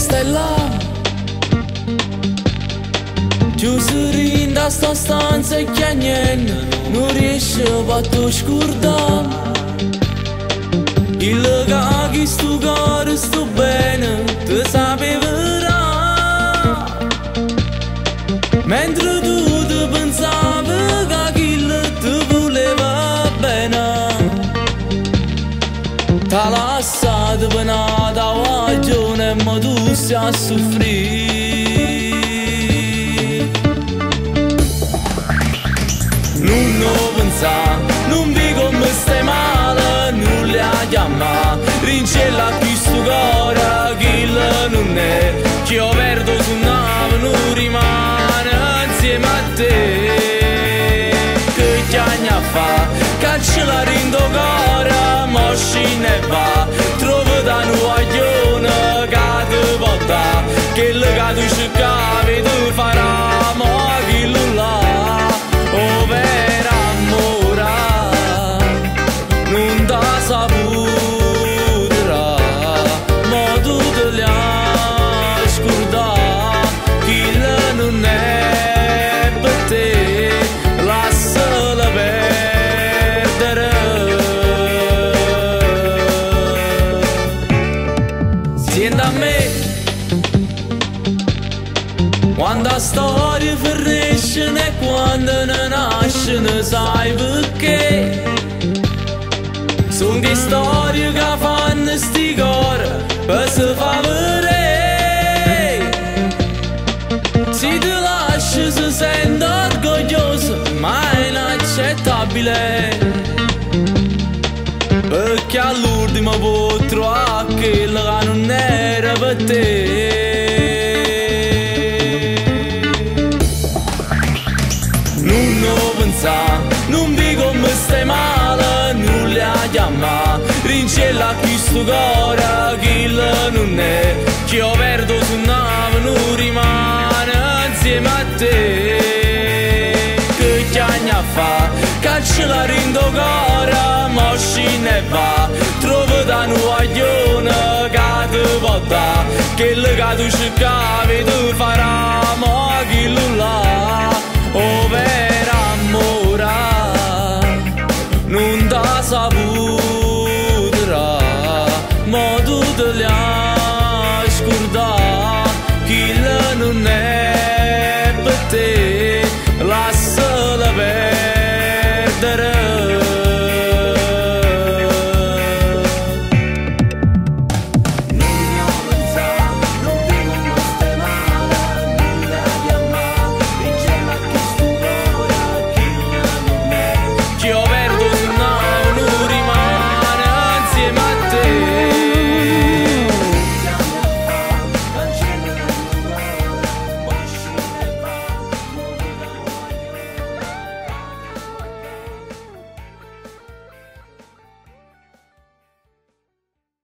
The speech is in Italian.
stai là, chiuso in da sta stanza e che niente non riesce a tu scordare. Il che sto cuore sto bene, tu sapeverà. Mentre tu ti pensavi che chi ti voleva bene, t'ha lasciato per una ragione ma tu stai a soffrire. Non pensare, non vi come stai male, non li ha chiamato, rincella qui sto cuore, chi non è, che io perdo su nave, non rimane insieme a te. Che chiagna fa, caccia la rindo cuore, mo scine va, trovo da nuoglione, che ti porta, che le che tu cercavi tu farà, mo chi lo là. Oh vera amore, non t'ha saputerà, ma tu te li hai scordato, chi non è per te, lasciala perdere. Senti a me, quando la storia finisce e quando ne nasce ne sai perché. Sono che storie che fanno sti cuori per si fa vedere. Se ti lasci si sente orgoglioso ma è inaccettabile, perché all'ultimo può trovare quello che non era per te. Non vi come stai male, non li ha chiamato, rincella qui sto cuore, chi non è, che io perdo su nave, non rimane insieme a te. Che chiagna fa, caccia la rindo cuore, mo scine va, trovo da nuoglione, che ti porta, che le che tu cercavi tu farà, mo chi lo là. Oh vera amore, non t'ha saputo.